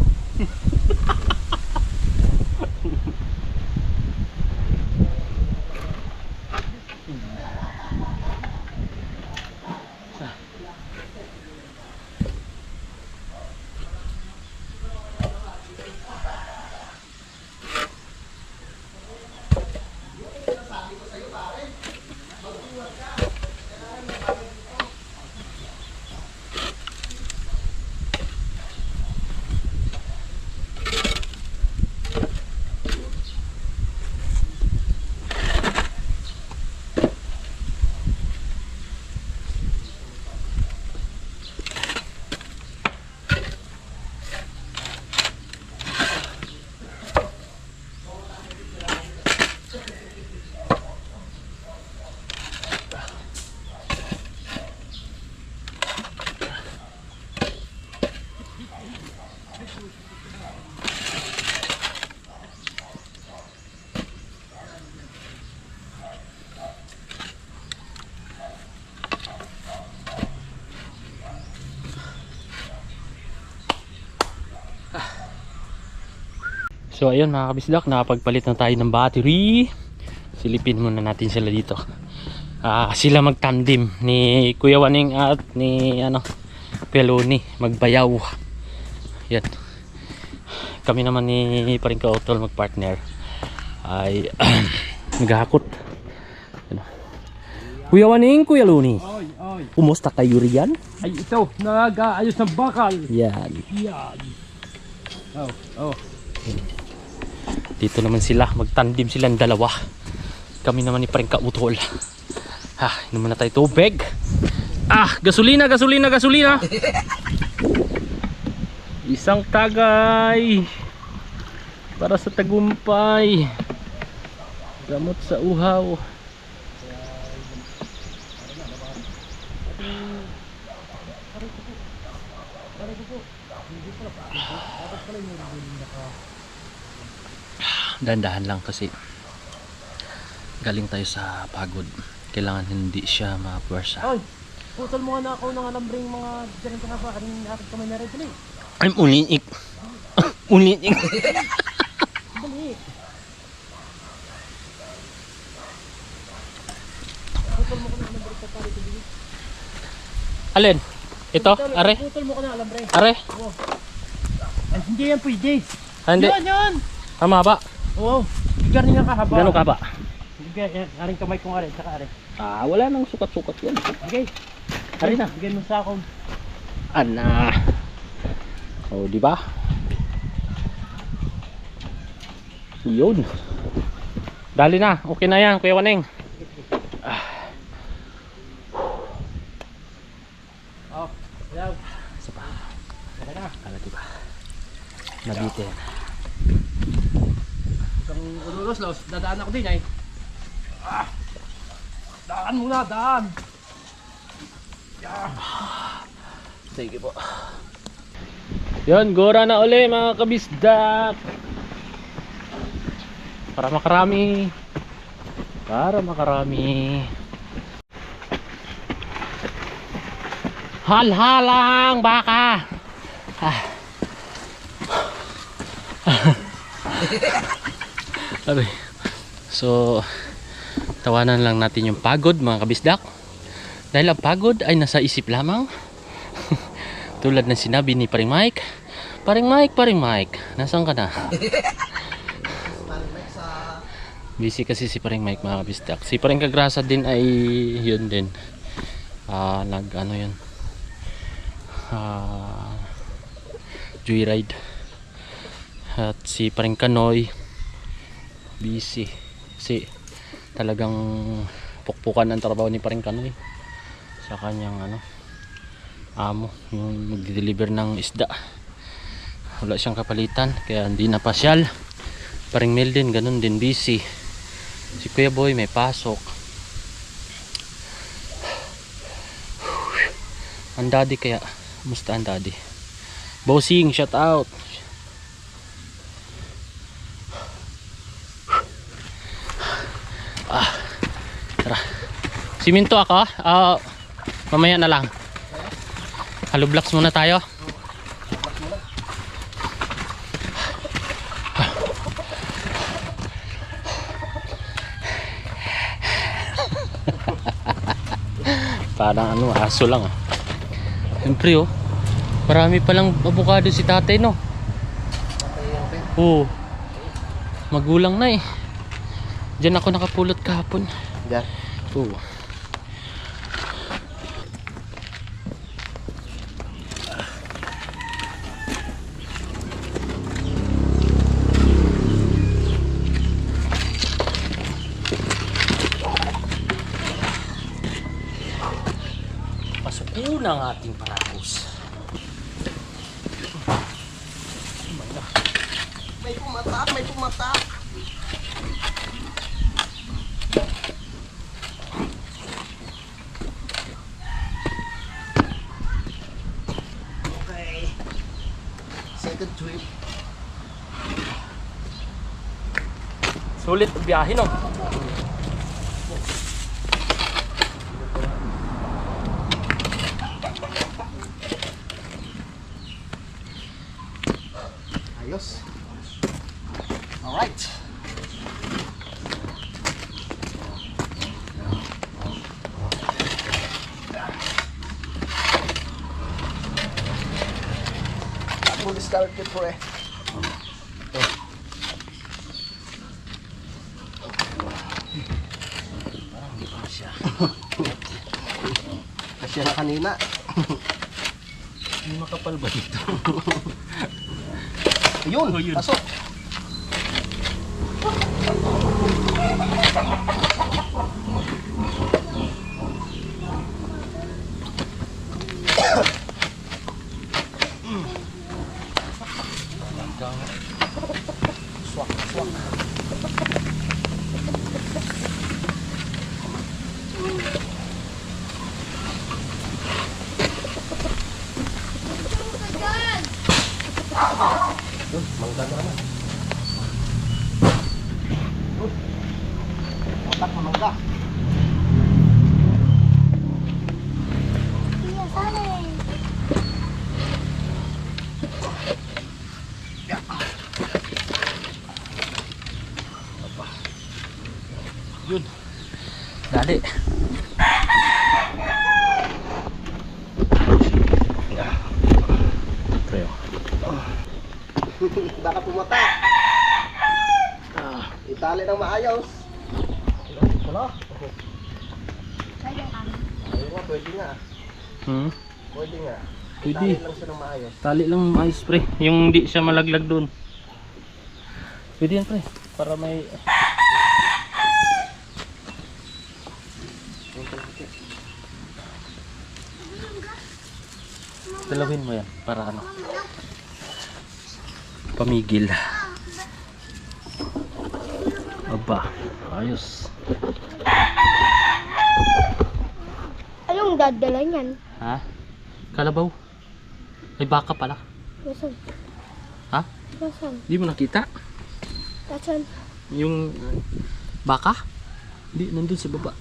So ayun mga kabisdak, nakapagpalit na tayo ng battery. Silipin muna natin sila dito. Sila magtandem ni Kuya Waning at ni Peloni magbayaw. Yan. Kami naman ni Paring Kautol magpartner ay naghahakot. Kuya Waning, Kuya Loni. Kumusta kayo riyan? Ay, ito, nag-aayos ng bakal. Yan. Yan. Oh. Dito naman sila, magtandem silang dalawa. Kami naman ni Paring Kautol. Inom na tayo tubig. Gasolina. Isang tagay para sa tagumpay. Gamot sa uhaw. Dahan-dahan lang kasi galing tayo sa pagod. Kailangan hindi siya mapuwersa. Oy, putol mo nga na ako ng alambring mga dyan ka ba? Kanin natin kamay na rin tuloy. I'm ulinik. Ulinik. Dali. Alin? Ito? Are? Putol mo ko na alambre. Are? Ay, hindi yan pwede. Hindi. Yan. Tama ba? Oo. Bigar niya kahaba. Gano'n ka ba? Bigay, aring kamay kong arin, saka arin. Wala nang sukat-sukat yan. Bigay. Arin na. Bigay mo sa akong. Ana. Oh, di ba? Yun. Dali na. Okay na yan, Kuya Waning. Oh, yaw. Isa pa. Saka na. Di ba? Nabitin. Isang ulos, dadaan ako din ay. Daan muna, daan. Sige po. Yun, gora na uli mga kabisdak. Para makarami. Hal-halang baka. So tawanan lang natin yung pagod mga kabisdak. Dahil ang pagod ay nasa isip lamang. Tulad ng sinabi ni Paring Mike. Paring Mike, nasaan ka na? Busy kasi si Paring Mike mga kabisdak. Si Paring Kagrasa din ay yun din. Joyride. At si Paring Kanoy busy. Kasi talagang pukpukan ang trabaho ni Paring Kanoy sa kanyang amo, yung mag-deliver ng isda. wala siyang kapalitan kaya hindi napasyal. Paring Mel din ganun din, busy. Si Kuya Boy may pasok. Ang daddy kaya, musta ang daddy? Bossing, shout out. Tara. Siminto ako. Mamaya na lang. Hollow blocks muna tayo. Parang ano, aso lang ah. Siyempre oh, marami palang avocado si tatay no. Oo. Magulang na eh. Diyan ako nakapulot kahapon. Diyan. Oo. Pasok na ang ating parapos. May pumatak, may pumatak. Okay. Second trip. Sulit ang biyahe no. Ayos. Alright. Ako discard ko pre. Parang hindi pa siya. Kasya na kanina. Hindi makapal ba dito? Ayun, pasok. Swak, swak. Yun, mangga na naman. Yun. Otak na mangga. Iya, sale. Yun. Dali. Pre. Baka pumatak. Itali ng maayos. Wala. Kaya kami. Ayun nga, pwede nga. Pwede nga. Pwede. Itali lang siya ng maayos. Tali lang ayos pre. Yung hindi siya malaglag doon. Pwede yan pre. Para may... Dalawin mo yan. Para ano. Pamigil. Aba. Ayos. Anong dadala niyan? Ha? Kalabaw. Ay baka pala. Nasaan? Ha? Nasaan? Di mo nakita? Nasaan? Yung baka? Di, nandun sa baba.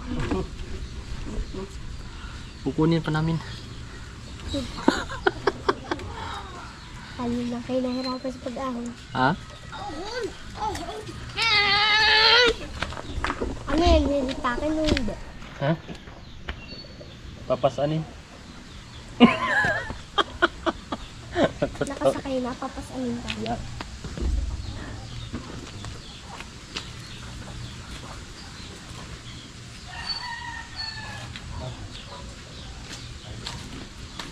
Kukunin pa namin. Lalo na kayo nahirapan sa pag-ahon. Ha? Ano yan? Nilitakin mo hindi? Ha? Papasanin? Nakasakay na, papasanin ka. Yeah.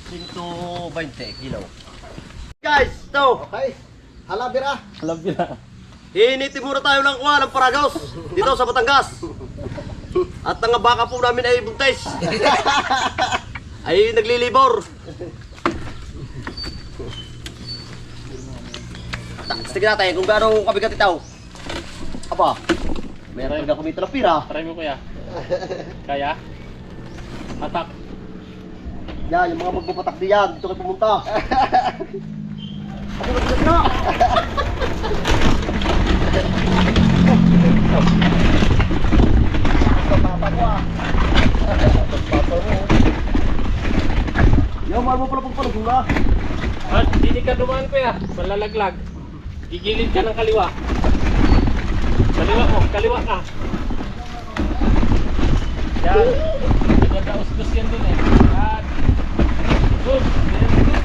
$120 kilo. Guys, ito. Okay. Halabira. Halabira. Hiniti muna tayo ng kuha ng paragos dito sa Batangas. At ang baka po namin ay buntis. Ay naglilibor. Sige natin, kung gaano kabigat itaw. Aba, meron talaga kumita ng pira. Try mo kuya. Kaya? Atak. Yan, yung mga magpapatak diyan, dito kayo pumunta. Ako mabigat na. Papa ko ah. Papa mo. Yan, mahal mo pala pagpalagula. At hindi ka dumaan kuya. Malalaglag. Gigilid ka ng kaliwa. Kaliwa mo, kaliwa ka. Yan. Maganda ustos yan din eh. Yan. Good. Very good.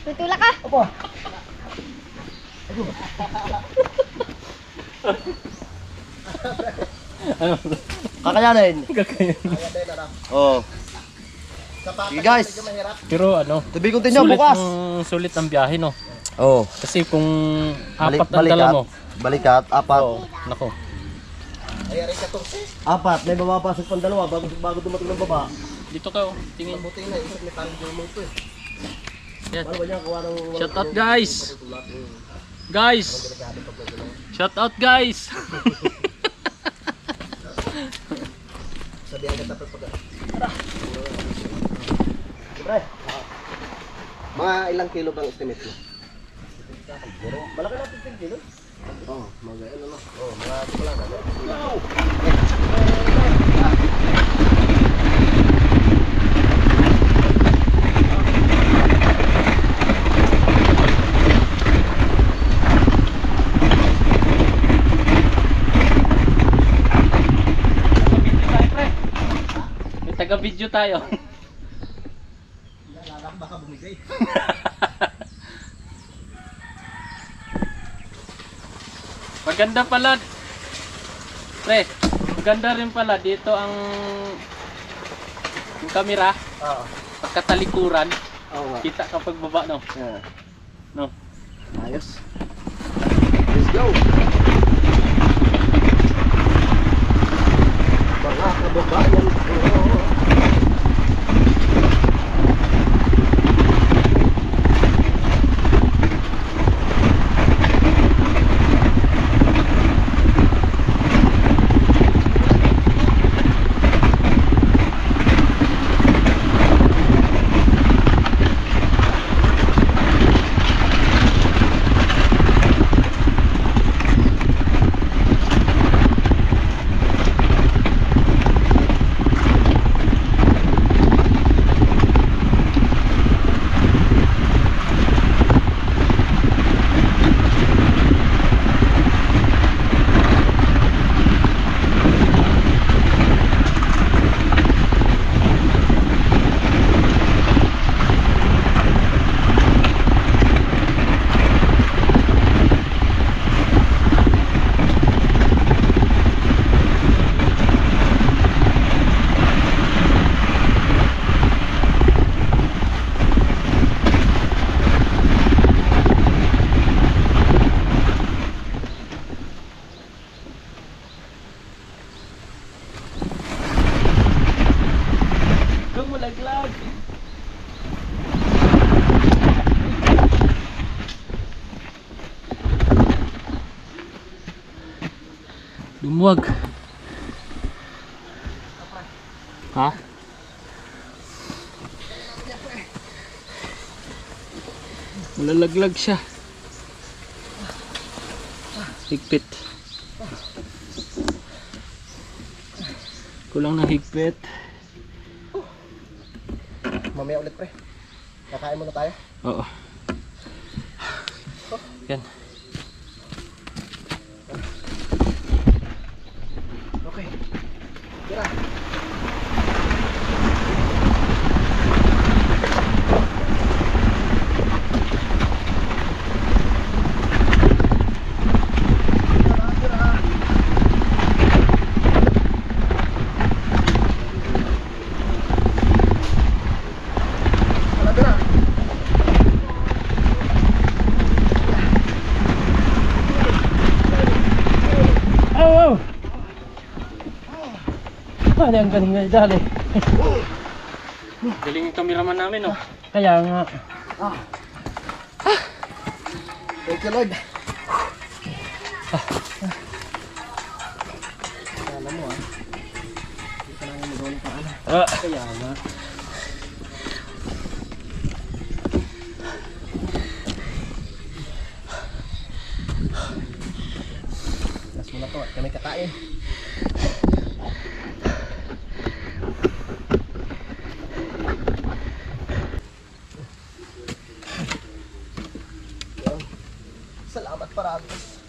Tutulak ka. Apa? Kakayanin. Oh. Sige guys. Pero ano, Tabi ko tinyo bukas. Sulit ang biyahe no. Oh. Kasi kung apat ang dala mo. Balikat, apat. Oo, nako. Apat, may mapapasok pang dalawa bago dumating ng baba. Dito ka oh, tingin. Buti na, isang may parang jumong to eh. Yan. Ano ba niya, kuha ng... Shout out guys. Guys. Shout out guys. Sabihan kita pag... Siyempre. Mga ilang kilo bang estimate mo? Malaki natin 10 kilo. Oo, mga ano no. Oo, mga ito lang ano. May taga-video tayo. Baka bumigay. Maganda pala. Pre, maganda rin pala dito ang yung camera, Oo. pagkatalikuran, Oo nga. kita kapag baba no. Yeah. No. Ayos. Let's go. Mga kababayan ko. Lumulaglag. Lumuwag. Ha? Malalaglag siya. Higpit. Kulang ng higpit. Mamaya ulit pre. Kakain muna tayo. Oo. Yan. Okay. Tira. Dali, ang galing na dali. Galing yung cameraman namin, oh. Kaya nga. Thank you, Lord. Alam mo hindi ka lang magawa ng paraan. Kaya nga. Last mo na to at kami kakain. Salamat Paragos.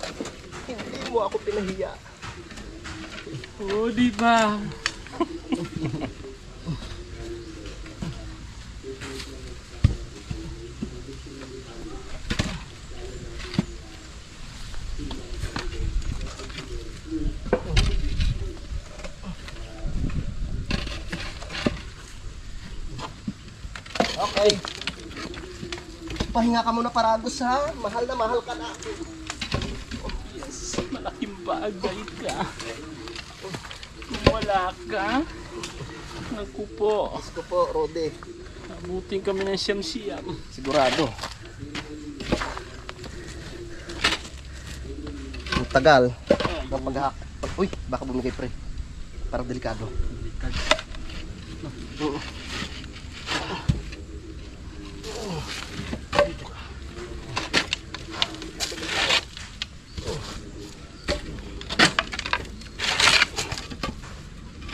Hindi mo ako pinahiya. Oh, di ba? Okay. Pahinga ka muna Paragos ha. Mahal na mahal ka na. Malaking bagay ka. Wala ka. Naku po. Gusto po, Rode. Abutin kami ng siyam-siyam. Sigurado. Ang tagal. Ng paghahak. Uy, baka bumigay pre. Parang delikado. Oo.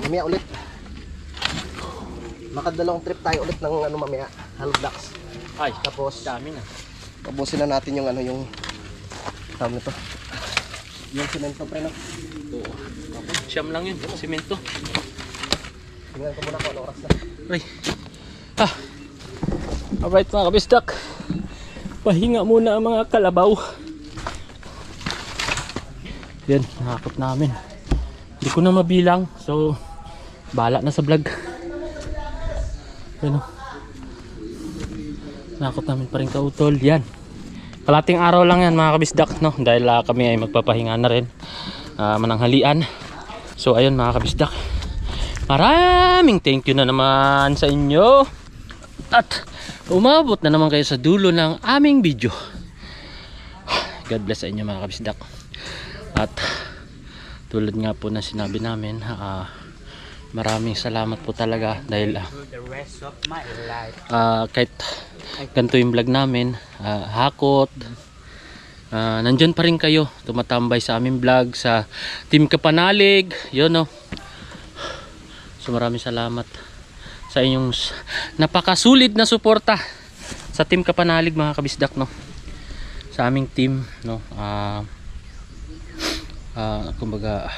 Mamaya ulit. Makadalawang trip tayo ulit ng ano mamaya, hollow blocks. Ay, Tapos dami na. tapusin na natin yung ano yung tawag nito. Yung semento pre no. Oo. Siyam lang yun, simento. Tingnan ko muna kung ano oras na. Ay. Alright mga kabisdak. Pahinga muna ang mga kalabaw. Yan, nakakot namin. Hindi ko na mabilang. So, bahala na sa vlog. Yan o. Nakakot namin pa rin kautol. Yan. Kalating araw lang yan mga kabisdak. No? Dahil kami ay magpapahinga na rin. Mananghalian. So, ayun mga kabisdak. Maraming thank you na naman sa inyo. At umabot na naman kayo sa dulo ng aming video. God bless sa inyo mga kabisdak. At tulad nga po na sinabi namin, maraming salamat po talaga dahil kahit ganito yung vlog namin, hakot, nandyan pa rin kayo tumatambay sa aming vlog sa Team Kapanalig, yun no. So maraming salamat sa inyong napakasulit na suporta sa Team Kapanalig mga kabisdak no. Sa aming team no. Kumbaga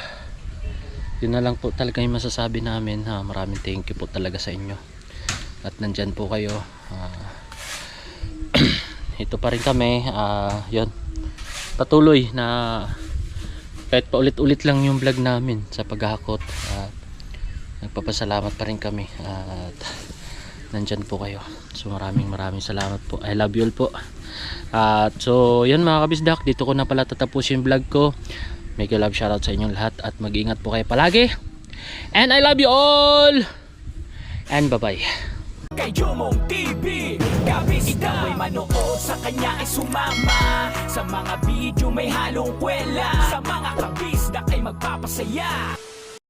yun na lang po talaga yung masasabi namin. Maraming thank you po talaga sa inyo. At nandyan po kayo. Ito pa rin kami. Yun. Patuloy na kahit paulit-ulit lang yung vlog namin sa paghahakot. Nagpapasalamat pa rin kami at nandyan po kayo. So maraming salamat po. I love you all po. At so yun mga kabisdak, dito ko na pala tatapusin yung vlog ko. Mega love shoutout sa inyong lahat at mag-ingat po kayo palagi. And I love you all. And bye bye. Kay Jomong TV, kabisda may manood, sa kanya ay sumama. Sa mga video may halong kwela, sa mga kabisda ay magpapasaya.